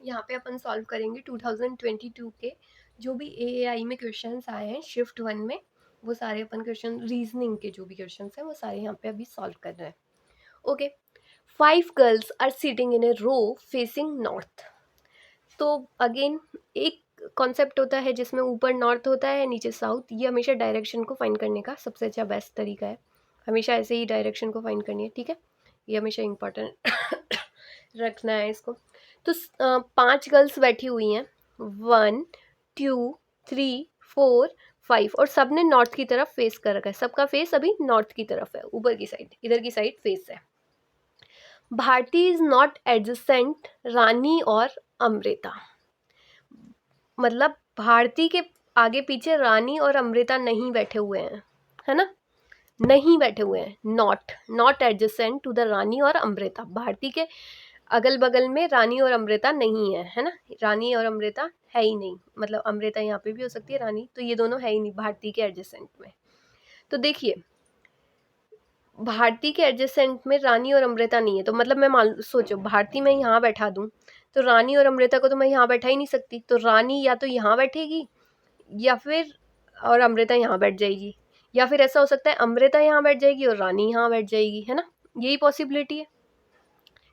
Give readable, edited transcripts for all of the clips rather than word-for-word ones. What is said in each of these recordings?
यहाँ पे अपन सॉल्व करेंगे 2022 के जो भी एएआई में क्वेश्चंस आए हैं शिफ्ट 1 में, वो सारे अपन क्वेश्चन रीजनिंग के जो भी क्वेश्चंस हैं वो सारे यहाँ पे अभी सॉल्व कर रहे हैं। Okay, 5 girls are sitting in a row facing north. तो अगेन एक कॉन्सेप्ट होता है जिसमें ऊपर नॉर्थ होता है नीचे साउथ। ये हमेशा डायरेक्शन को फाइंड करने का सबसे अच्छा बेस्ट तरीका है, हमेशा ऐसे ही डायरेक्शन को फाइंड करनी है, ठीक है। ये हमेशा इम्पोर्टेंट रखना है इसको। तो 5 गर्ल्स बैठी हुई हैं, 1 2 3 4 5, और सब ने नॉर्थ की तरफ फेस कर रखा है। सबका फेस अभी नॉर्थ की तरफ है, ऊपर की साइड, इधर की साइड फेस है। भारती इज नॉट एडजेसेंट रानी और अमृता। मतलब भारती के आगे पीछे रानी और अमृता नहीं बैठे हुए हैं, है ना, नहीं बैठे हुए हैं। नॉट एडजेसेंट टू द रानी और अमृता। भारती के अगल बगल में रानी और अमृता नहीं है, है ना। रानी और अमृता है ही नहीं, मतलब अमृता यहाँ पे भी हो सकती है, रानी, तो ये दोनों है ही नहीं भारती के एडजेसेंट में। तो देखिए, भारती के एडजेसेंट में रानी और अमृता नहीं है, तो मतलब मैं सोचो भारती मैं यहाँ बैठा दूँ तो रानी और अमृता को तो मैं यहाँ बैठा ही नहीं सकती। तो रानी या तो यहाँ बैठेगी या फिर और अमृता यहाँ बैठ जाएगी, या फिर ऐसा हो सकता है अमृता यहाँ बैठ जाएगी और रानी यहाँ बैठ जाएगी, है ना। यही पॉसिबिलिटी है,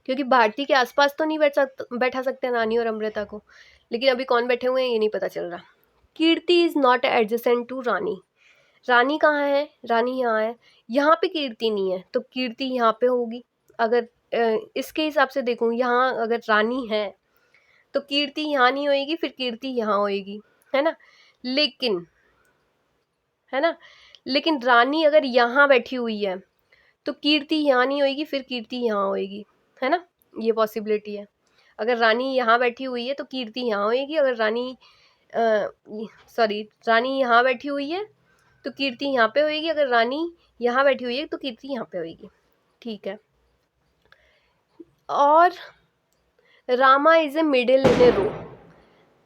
क्योंकि भारती के आसपास तो नहीं बैठा सकते रानी और अमृता को। लेकिन अभी कौन बैठे हुए हैं ये नहीं पता चल रहा। कीर्ति इज नॉट एडजेसेंट टू रानी। रानी कहाँ है, रानी यहाँ है, यहाँ पे कीर्ति नहीं है, तो कीर्ति यहाँ पे होगी। अगर इसके हिसाब से देखूँ, यहाँ अगर रानी है तो कीर्ति यहाँ नहीं होएगी, फिर कीर्ति यहाँ होएगी, है ना। लेकिन है ना, लेकिन रानी अगर यहाँ बैठी हुई है तो कीर्ति यहाँ नहीं होएगी, फिर कीर्ति यहाँ होएगी, है ना। ये पॉसिबिलिटी है। अगर रानी यहाँ बैठी हुई है तो कीर्ति यहाँ होएगी, अगर रानी रानी यहाँ बैठी हुई है तो कीर्ति यहाँ पे होएगी, अगर रानी यहाँ बैठी हुई है तो कीर्ति यहाँ पे होएगी, ठीक है। और Rama is a middle in a रो।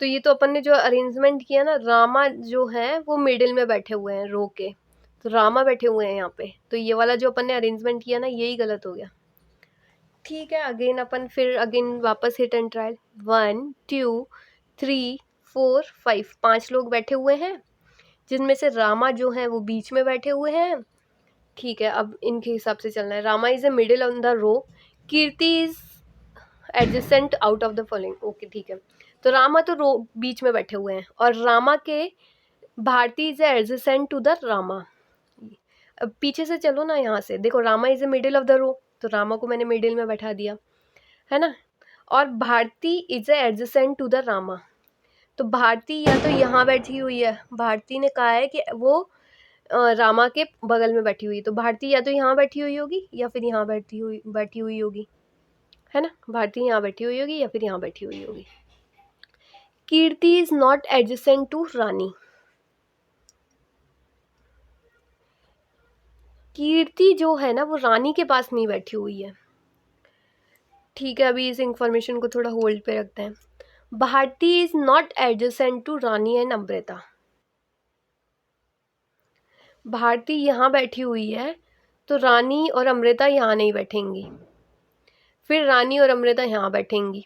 तो ये तो अपन ने जो अरेंजमेंट किया ना, रामा जो है वो मिडिल में बैठे हुए हैं रो के, तो रामा बैठे हुए हैं यहाँ पे, तो ये वाला जो अपन ने अरेंजमेंट किया ना यही गलत हो गया, ठीक है। अगेन अपन फिर वापस हिट एंड ट्रायल। 1 2 3 4 5, 5 लोग बैठे हुए हैं जिनमें से रामा जो है वो बीच में बैठे हुए हैं, ठीक है। अब इनके हिसाब से चलना है। Rama is a middle on the row, Kirti is adjacent out of the following. Okay, ठीक है। तो रामा तो रो बीच में बैठे हुए हैं, और रामा के Bharti is adjacent to the Rama. अब पीछे से चलो ना, यहाँ से देखो, Rama is a middle of the row, तो रामा को मैंने मिडिल में बैठा दिया, है ना। और Bharti is a adjacent to the Rama, तो भारती या तो यहाँ बैठी हुई है, भारती ने कहा है कि वो रामा के बगल में बैठी हुई है, तो भारती या तो यहाँ बैठी हुई होगी या फिर यहाँ बैठी हुई होगी, है ना। भारती यहाँ बैठी हुई होगी या फिर यहाँ बैठी हुई होगी। कीर्ति इज नॉट एडजेसेंट टू रानी। कीर्ति जो है ना वो रानी के पास नहीं बैठी हुई है, ठीक है। अभी इस इंफॉर्मेशन को थोड़ा होल्ड पे रखते हैं। Bharti is not adjacent to Rani and Amrita. Bharti यहाँ बैठी हुई है तो रानी और अमृता यहाँ नहीं बैठेंगी, फिर रानी और अमृता यहाँ बैठेंगी।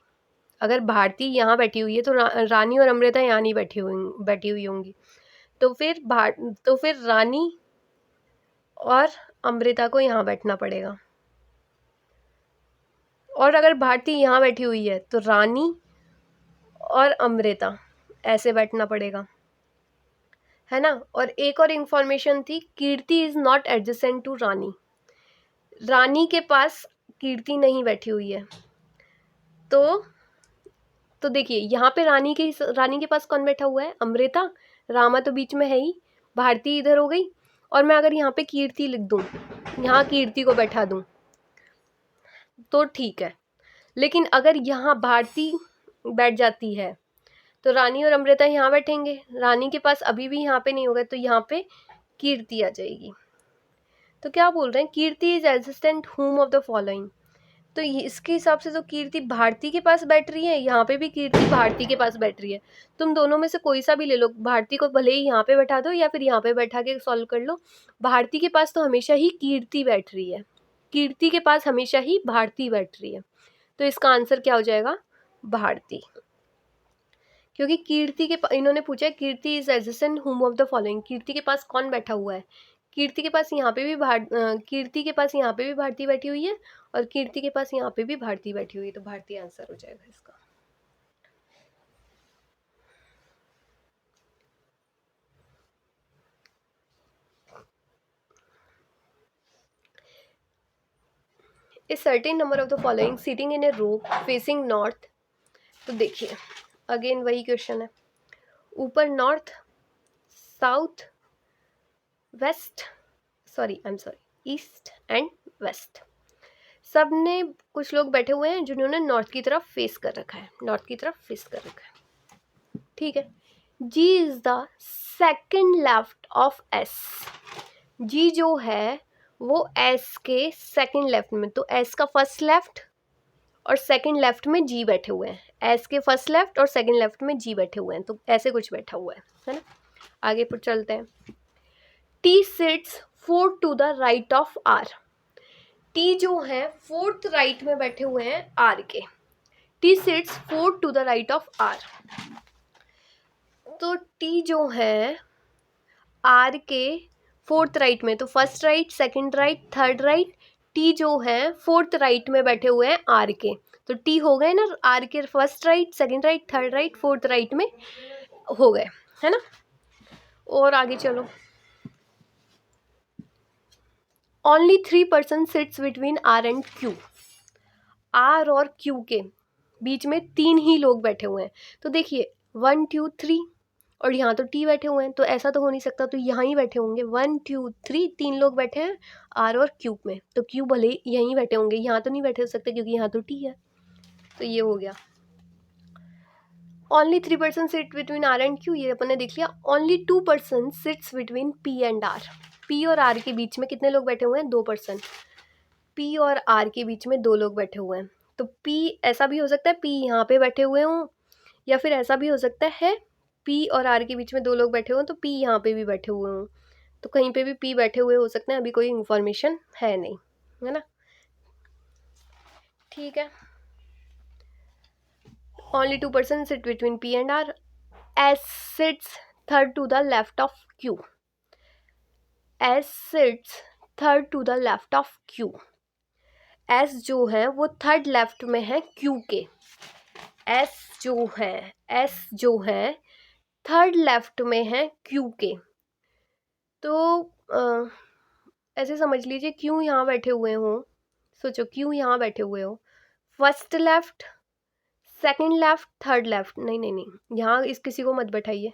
अगर भारती यहाँ बैठी हुई है तो रानी और अमृता यहाँ नहीं बैठी हुई होंगी, तो फिर रानी और अमृता को यहाँ बैठना पड़ेगा। और अगर भारती यहाँ बैठी हुई है तो रानी और अमृता ऐसे बैठना पड़ेगा, है ना। और एक और इन्फॉर्मेशन थी, कीर्ति इज नॉट एडजेसेंट टू रानी। रानी के पास कीर्ति नहीं बैठी हुई है, तो देखिए यहाँ पे रानी के पास कौन बैठा हुआ है, अमृता। रामा तो बीच में है ही, भारती इधर हो गई, और मैं अगर यहाँ पे कीर्ति लिख दूँ, यहाँ कीर्ति को बैठा दूँ तो ठीक है। लेकिन अगर यहाँ भारती बैठ जाती है तो रानी और अमृता यहाँ बैठेंगे, रानी के पास अभी भी यहाँ पे नहीं होगा, तो यहाँ पे कीर्ति आ जाएगी। तो क्या बोल रहे हैं, Kirti is adjacent home of the following. तो इसके हिसाब से तो कीर्ति भारती के पास बैठ रही है, यहाँ पे भी कीर्ति भारती के पास बैठ रही है। तुम दोनों में से कोई सा भी ले लो, भारती को भले ही यहाँ पे बैठा दो या फिर यहाँ पे बैठा के सॉल्व कर लो, भारती के पास तो हमेशा ही कीर्ति बैठ रही है, कीर्ति के पास हमेशा ही भारती बैठ रही है। तो इसका आंसर क्या हो जाएगा, भारती। क्योंकि कीर्ति के इन्होंने पूछा है कीर्ति इज एडजेसेंट हुम ऑफ द फॉलोइंग, कीर्ति के पास कौन बैठा हुआ है। कीर्ति के पास यहाँ पे भी कीर्ति के पास यहाँ पे भी भारती बैठी हुई है और कीर्ति के पास यहाँ पे भी भारती बैठी हुई है, तो भारती आंसर हो जाएगा इसका। A certain number of the following sitting in a row facing north. तो देखिए अगेन वही क्वेश्चन है, ऊपर north, south, west, east and west, सब ने कुछ लोग बैठे हुए हैं जिन्होंने नॉर्थ की तरफ फेस कर रखा है, नॉर्थ की तरफ फेस कर रखा है, ठीक है। G is the second left of S, G जो है वो एस के सेकेंड लेफ्ट में, तो एस का फर्स्ट लेफ्ट और सेकेंड लेफ्ट में जी बैठे हुए हैं, एस के फर्स्ट लेफ्ट और सेकेंड लेफ्ट में जी बैठे हुए हैं, तो ऐसे कुछ बैठा हुआ है ना। आगे पर चलते हैं। T sits fourth to the right of R, T जो है फोर्थ राइट में बैठे हुए हैं आर के, T sits fourth to the right of R, तो टी जो है आर के फोर्थ राइट में, तो first right, second right, third right, T जो है फोर्थ राइट में बैठे हुए हैं आर के, तो टी हो गए ना आर के first right, second right, third right, fourth right में हो गए, है ना। और आगे चलो, only 3% sits between R and Q, R और क्यू के बीच में 3 ही लोग बैठे हुए हैं, तो देखिए 1 2 3 और यहाँ तो टी बैठे हुए हैं, तो ऐसा तो हो नहीं सकता, तो यहाँ ही बैठे होंगे 1 2 3, 3 लोग बैठे हैं आर और क्यू में, तो क्यू भले यहीं बैठे होंगे, यहाँ तो नहीं बैठे हो सकते क्योंकि यहाँ तो टी है, तो ये हो गया। Only 3% sit between R and Q, ये अपन ने देख लिया। Only 2% sits between P and R, P और आर के बीच में कितने लोग बैठे हुए हैं, 2%, पी और आर के बीच में 2 लोग बैठे हुए हैं, तो पी ऐसा भी हो सकता है पी यहाँ पे बैठे हुए हों, या फिर ऐसा भी हो सकता है पी और आर के बीच में 2 लोग बैठे हुए तो पी यहाँ पे भी बैठे हुए हों, तो कहीं पे भी पी बैठे हुए हो सकते हैं, अभी कोई इंफॉर्मेशन है नहीं, है ना, ठीक है। Only 2% sit between P and R, S sits third to the left of Q, S sits third to the left of Q, S जो है वो थर्ड लेफ्ट में है क्यू के, एस जो है थर्ड लेफ्ट में है क्यू के, तो ऐसे समझ लीजिए क्यू यहाँ बैठे हुए हों, सोचो क्यू यहाँ बैठे हुए हो, first left, second left, third left, नहीं नहीं नहीं यहाँ इस किसी को मत बैठाइए,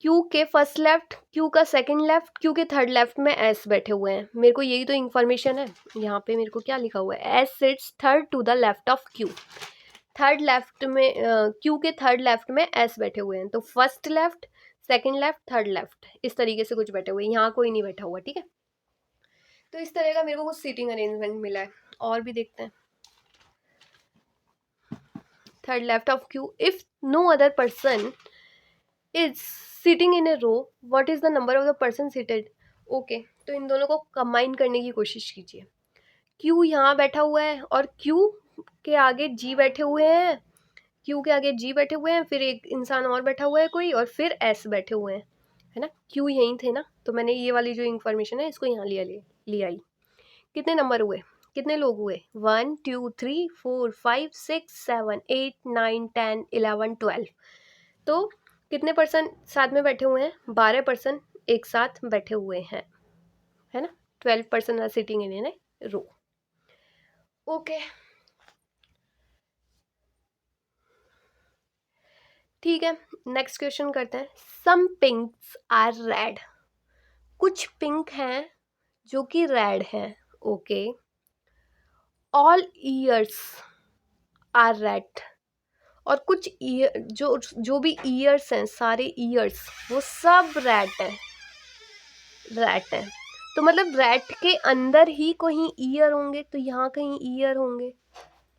क्यू के फर्स्ट लेफ्ट, क्यू का सेकंड लेफ्ट, क्यू के थर्ड लेफ्ट में एस बैठे हुए हैं, मेरे को यही तो इन्फॉर्मेशन है, यहाँ पे मेरे को क्या लिखा हुआ है, S sits third to the left of Q, third left में क्यू के थर्ड लेफ्ट में एस बैठे हुए हैं, तो first left, second left, third left, इस तरीके से कुछ बैठे हुए हैं, यहाँ कोई नहीं बैठा हुआ, ठीक है। तो इस तरह का मेरे को कुछ सीटिंग अरेंजमेंट मिला है, और भी देखते हैं। Third left of Q, if no other person is sitting in a row, what is the number of the person seated. Okay, तो इन दोनों को कंबाइन करने की कोशिश कीजिए, क्यू यहाँ बैठा हुआ है और क्यू के आगे जी बैठे हुए हैं, क्यू के आगे जी बैठे हुए हैं, फिर एक इंसान और बैठा हुआ है कोई, और फिर एस बैठे हुए हैं, है ना, क्यू यहीं थे ना, तो मैंने ये वाली जो इन्फॉर्मेशन है इसको यहाँ लिया आई। कितने नंबर हुए, कितने लोग हुए, 1 2 3 4 5 6 7 8 9 10 11 12, तो कितने पर्सन साथ में बैठे हुए हैं, 12 पर्सन एक साथ बैठे हुए हैं, है ना, 12 person are sitting in a row. Okay, ठीक है, नेक्स्ट क्वेश्चन करते हैं। सम पिंक्स आर रेड, कुछ पिंक हैं जो कि रेड हैं, okay. All years are red, और कुछ ईयर जो भी ईयर्स हैं, सारे ईयर्स वो सब रेड हैं, तो मतलब रेड के अंदर ही कहीं ईयर होंगे, तो यहाँ कहीं ईयर होंगे,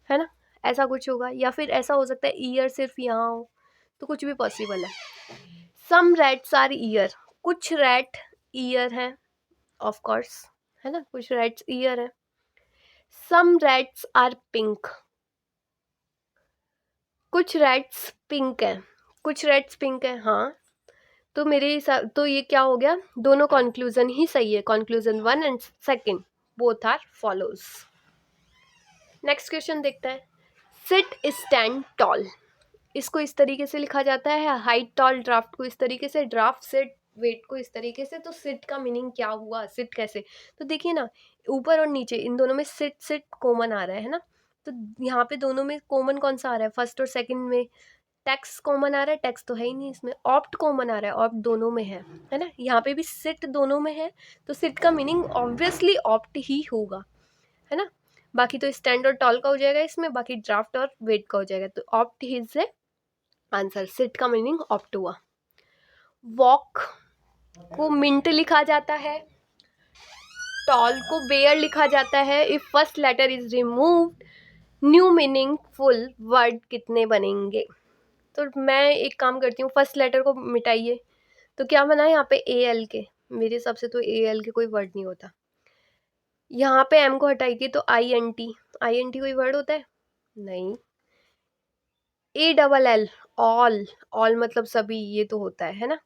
है ना, ऐसा कुछ होगा, या फिर ऐसा हो सकता है ईयर सिर्फ यहाँ हो, तो कुछ भी पॉसिबल है। सम रैट्स आर ईयर, कुछ रैट ईयर हैं, ऑफ कोर्स, है ना, कुछ रैट्स ईयर है। सम रैट्स आर पिंक, कुछ रेड्स पिंक हैं, कुछ रेड्स पिंक हैं, हाँ। तो मेरे हिसाब तो ये क्या हो गया, दोनों कंक्लूजन ही सही है, conclusion 1 and second both are follows. Next question देखते हैं। सिट स्टैंड टॉल, इसको इस तरीके से लिखा जाता है, हाइट टॉल ड्राफ्ट को इस तरीके से, ड्राफ्ट सिट वेट को इस तरीके से। तो सिट का मीनिंग क्या हुआ, सिट कैसे, तो देखिए ना ऊपर और नीचे इन दोनों में सिट सिट कॉमन आ रहा है ना, तो यहाँ पे दोनों में कॉमन कौन सा आ रहा है, फर्स्ट और सेकंड में टेक्स्ट कॉमन आ रहा है, टेक्स्ट तो है ही नहीं इसमें, ऑप्ट कॉमन आ रहा है, ऑप्ट दोनों में है ना, यहाँ पे भी सिट दोनों में है, तो सिट का मीनिंग ऑब्वियसली ऑप्ट ही होगा, है ना। बाकी तो स्टैंड और टॉल का हो जाएगा इसमें, बाकी ड्राफ्ट और वेट का हो जाएगा, तो ऑप्ट ही से आंसर, सिट का मीनिंग ऑप्ट हुआ। वॉक को मिंट लिखा जाता है, टॉल को बेयर लिखा जाता है। If first letter is removed new meaningful word कितने बनेंगे, तो मैं एक काम करती हूँ, फर्स्ट लेटर को मिटाइए, तो क्या बना है यहाँ पे ए एल के, मेरे हिसाब से तो ए एल के कोई वर्ड नहीं होता। यहाँ पे एम को हटाइए तो आई एन टी कोई वर्ड होता है, नहीं। A double L all, all मतलब सभी, ये तो होता है ना।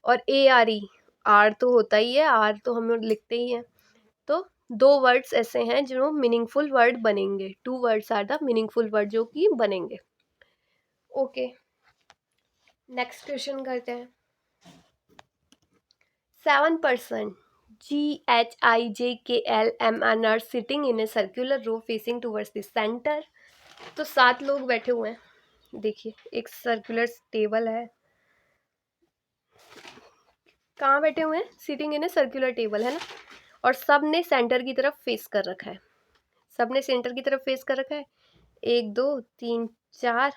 और ए आर ई, आर तो होता ही है, आर तो हम लोग लिखते ही हैं। तो दो वर्ड्स ऐसे हैं जो मीनिंगफुल वर्ड बनेंगे, 2 words are the meaningful word जो कि बनेंगे। ओके, नेक्स्ट क्वेश्चन करते हैं। 7 person GHIJKLM are sitting in a circular row facing towards the center। तो 7 लोग बैठे हुए हैं, देखिए एक सर्कुलर टेबल है, कहाँ बैठे हुए हैं, sitting in a circular table, है ना, और सब ने सेंटर की तरफ फेस कर रखा है, सब ने सेंटर की तरफ फेस कर रखा है, 1 2 3 4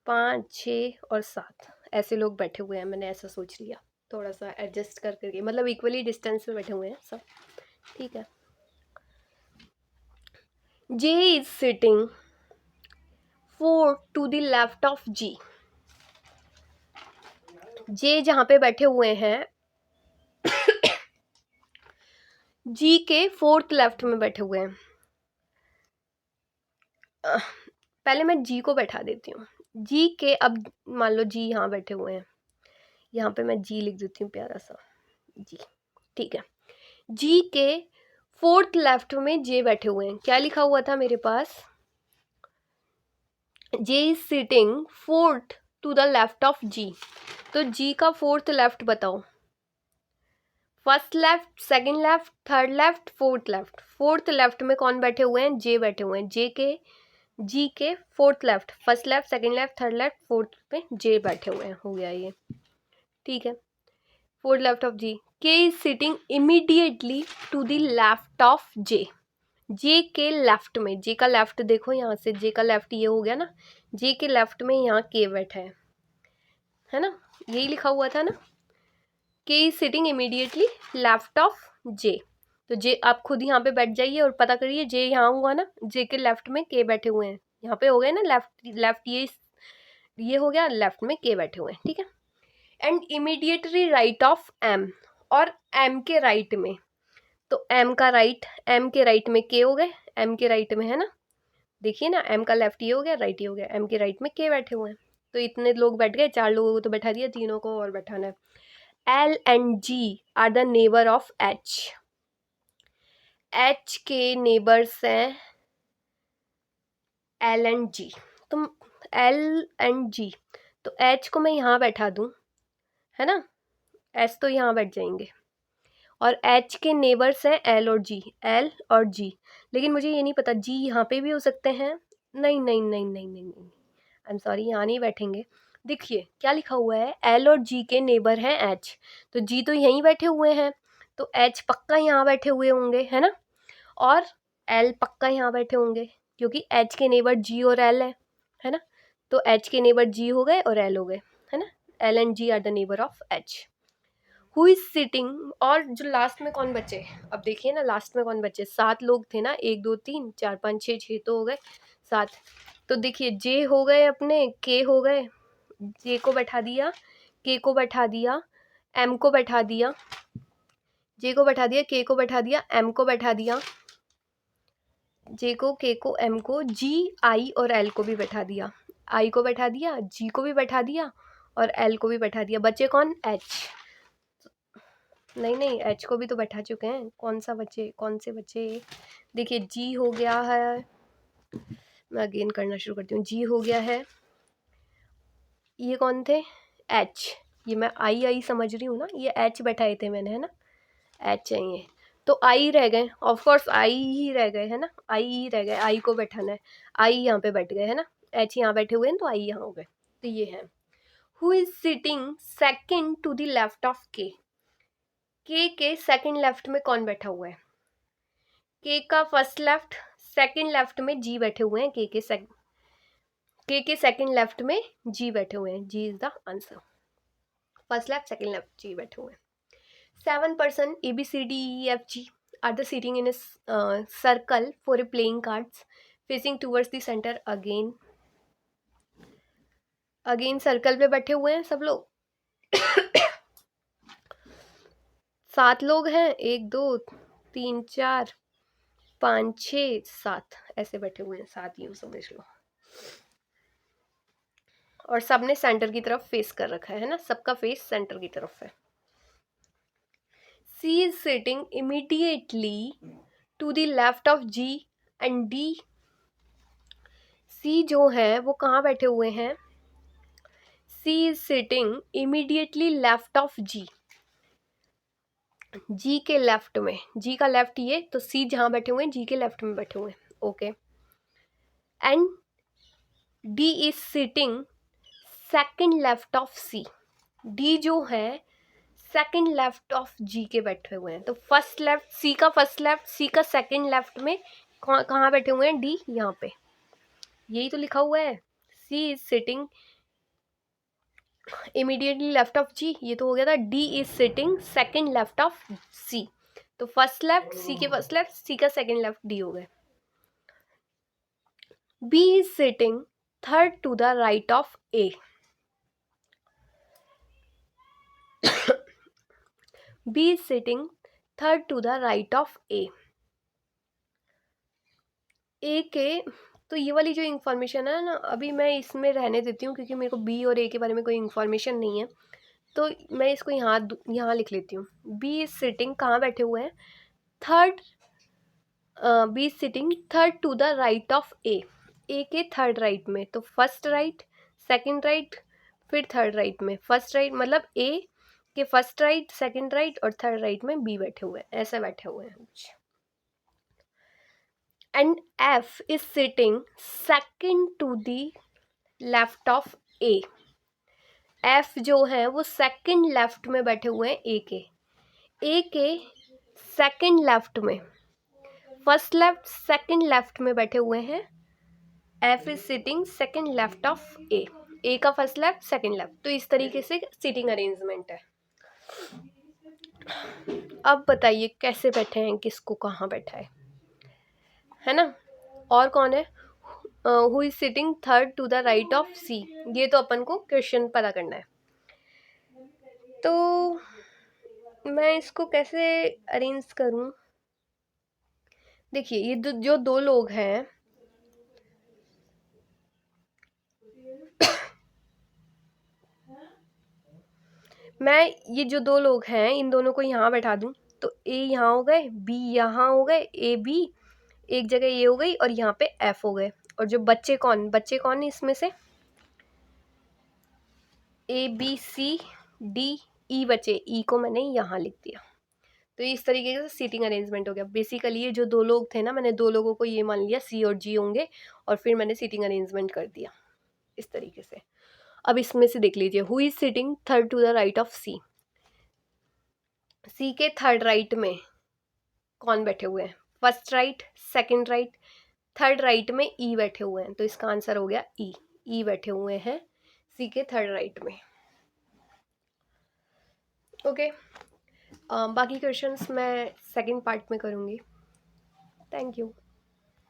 5 6 और 7 ऐसे लोग बैठे हुए हैं, मैंने ऐसा सोच लिया, थोड़ा सा एडजस्ट कर करके, मतलब इक्वली डिस्टेंस पे बैठे हुए हैं सब, ठीक है। J is sitting 4 to the left of G। J जहाँ पे बैठे हुए हैं G के 4th लेफ्ट में बैठे हुए हैं। पहले मैं G को बैठा देती हूँ, G के, अब मान लो G यहाँ बैठे हुए हैं, यहाँ पे मैं G लिख देती हूँ प्यारा सा G, ठीक है। G के 4th लेफ्ट में J बैठे हुए हैं, क्या लिखा हुआ था मेरे पास, J is sitting 4th to the left of G। तो G का 4th लेफ्ट बताओ, first left, second left, third left, fourth left. 4th left में कौन बैठे हुए हैं, J बैठे हुए हैं, G के 4th left, first left, second left, third left, fourth पे J बैठे हुए हैं, हो गया ये, ठीक है। 4th left of G, K is sitting immediately to the left of J। J के लेफ्ट में, J का लेफ्ट देखो यहाँ से, J का लेफ्ट ये हो गया ना, J के लेफ्ट में यहाँ K बैठा है ना, यही लिखा हुआ था ना, K is sitting immediately left of J। तो J आप खुद यहाँ पे बैठ जाइए और पता करिए, J यहाँ हुआ ना, J के लेफ्ट में K बैठे हुए हैं, यहाँ पे हो गए ना लेफ्ट लेफ्ट, ये हो गया, लेफ्ट में K बैठे हुए हैं, ठीक है। And immediately right of M, और M के राइट में, तो M का राइट, M के राइट में K हो गए, M के राइट में, है ना, देखिए ना, M का लेफ्ट ये हो गया, राइट ये हो गया, M के राइट में K बैठे हुए हैं, तो इतने लोग बैठ गए, 4 लोगों को तो बैठा दिया, तीनों को और बैठाना है। L and G are the neighbor of H। H के नेबर्स हैं L and G, तो L and G, तो H को मैं यहाँ बैठा दूँ, है ना, S तो यहाँ बैठ जाएंगे, और H के नेबर्स हैं L और G, L और G, लेकिन मुझे ये नहीं पता G यहाँ पे भी हो सकते हैं, नहीं नहीं नहीं नहीं नहीं नहीं, आई एम सॉरी, यहाँ नहीं बैठेंगे। देखिए क्या लिखा हुआ है, L और G के नेबर हैं H, तो G तो यहीं बैठे हुए हैं, तो H पक्का यहाँ बैठे हुए होंगे, है ना, और L पक्का यहाँ बैठे होंगे, क्योंकि H के नेबर G और L है ना, तो H के नेबर G हो गए और L हो गए, है ना, L and G are the neighbour of H। Who is sitting, और जो लास्ट में कौन बचे, अब देखिए ना लास्ट में कौन बचे, 7 लोग थे ना, 1 2 3 4 5 6 6 तो हो गए 7, तो देखिए J हो गए अपने, K हो गए, J को बैठा दिया, K को बैठा दिया, M को बैठा दिया, J को बैठा दिया, K को बैठा दिया, M को बैठा दिया, J को, K को, M को, G I और L को भी बैठा दिया, आई को बैठा दिया, जी को भी बैठा दिया और एल को भी बैठा दिया। बचे कौन? एच। नहीं एच को भी तो बैठा चुके हैं। कौन से बचे? देखिए जी हो गया है, मैं अगेन करना शुरू करती हूँ। जी हो गया है, ये कौन थे? एच। ये मैं आई समझ रही हूँ ना, ये एच बैठाए थे मैंने, है ना, एच है ये। तो आई रह गए, ऑफ कोर्स आई ही रह गए, है ना, आई ही रह गए। आई को बैठाना है, आई यहाँ पे बैठ गए, है ना, एच यहाँ बैठे हुए हैं तो आई यहाँ हो गए। तो ये है who is sitting second to the left of K. K second left में कौन बैठा हुआ है? के का फर्स्ट लेफ्ट, सेकंड लेफ्ट में जी बैठे हुए हैं। के सेकंड लेफ्ट में जी बैठे हुए हैं। G is the answer. First left second left G बैठे हुए हैं। 7 person A B C D E F G are the sitting in a circle for a playing cards facing towards the center again circle पे बैठे हुए हैं सब लोग। 7 लोग हैं, 1 2 3 4 5 6 7 ऐसे बैठे हुए हैं, 7 यूं समझ लो। और सबने सेंटर की तरफ फेस कर रखा है ना, सबका फेस सेंटर की तरफ है। C is sitting immediately to the left of G and D। C जो है वो कहाँ बैठे हुए हैं? C is sitting immediately left of G। G के लेफ्ट में, G का लेफ्ट ये, तो C जहाँ बैठे हुए हैं G के लेफ्ट में बैठे हुए हैं। Okay. And D is sitting second left of C। D जो है सेकंड लेफ्ट ऑफ G के बैठे हुए हैं। तो फर्स्ट लेफ्ट, C का फर्स्ट लेफ्ट, C का सेकंड लेफ्ट में कहाँ बैठे हुए हैं? D यहाँ पे, यही तो लिखा हुआ है। C is sitting immediately left of G, ये तो हो गया था। D is sitting second left of C, तो फर्स्ट लेफ्ट सी के फर्स्ट लेफ्ट, सी का सेकंड लेफ्ट डी हो गए। B is sitting third to the right of A. B is sitting third to the right of A. A के, तो ये वाली जो इंफॉर्मेशन है ना, अभी मैं इसमें रहने देती हूँ क्योंकि मेरे को बी और ए के बारे में कोई इंफॉर्मेशन नहीं है, तो मैं इसको यहाँ लिख लेती हूँ। बी इज सिटिंग कहाँ बैठे हुए हैं? Third, B is sitting third to the right of A. A के थर्ड राइट में, तो फर्स्ट राइट, सेकंड राइट, फिर थर्ड राइट में। फर्स्ट राइट मतलब ए के फर्स्ट राइट, सेकंड राइट और थर्ड राइट में बी बैठे हुए हैं, ऐसे बैठे हुए हैं। And F is sitting second to the left of A. F जो है वो सेकंड लेफ्ट में बैठे हुए हैं ए के सेकंड लेफ्ट में, फर्स्ट लेफ्ट सेकंड लेफ्ट में बैठे हुए हैं। F is sitting second left of A का फर्स्ट लेफ्ट सेकंड लेफ्ट, तो इस तरीके से सिटिंग अरेंजमेंट है। अब बताइए कैसे बैठे हैं, किसको कहाँ बैठा है ना। और कौन है? Who is sitting third to the right of C, ये तो अपन को क्वेश्चन पता करना है। तो मैं इसको कैसे अरेंज करूं? देखिए ये जो दो लोग हैं, मैं ये जो दो लोग हैं इन दोनों को यहाँ बैठा दूं, तो ए यहाँ हो गए, बी यहाँ हो गए, ए बी एक जगह ये हो गई और यहाँ पे एफ हो गए। और जो बच्चे कौन इसमें से? A B C D E बचे, ई को मैंने यहाँ लिख दिया। तो इस तरीके से सीटिंग अरेंजमेंट हो गया। बेसिकली ये जो दो लोग थे ना, मैंने दो लोगों को ये मान लिया सी और जी होंगे और फिर मैंने सीटिंग अरेंजमेंट कर दिया इस तरीके से। अब इसमें से देख लीजिए, who is sitting third to the right of C. C के थर्ड राइट में कौन बैठे हुए हैं? First right, second right, third right में ई बैठे हुए हैं, तो इसका आंसर हो गया ई बैठे हुए हैं सी के थर्ड राइट में। ओके, बाकी क्वेश्चंस मैं सेकंड पार्ट में करूँगी। Thank you.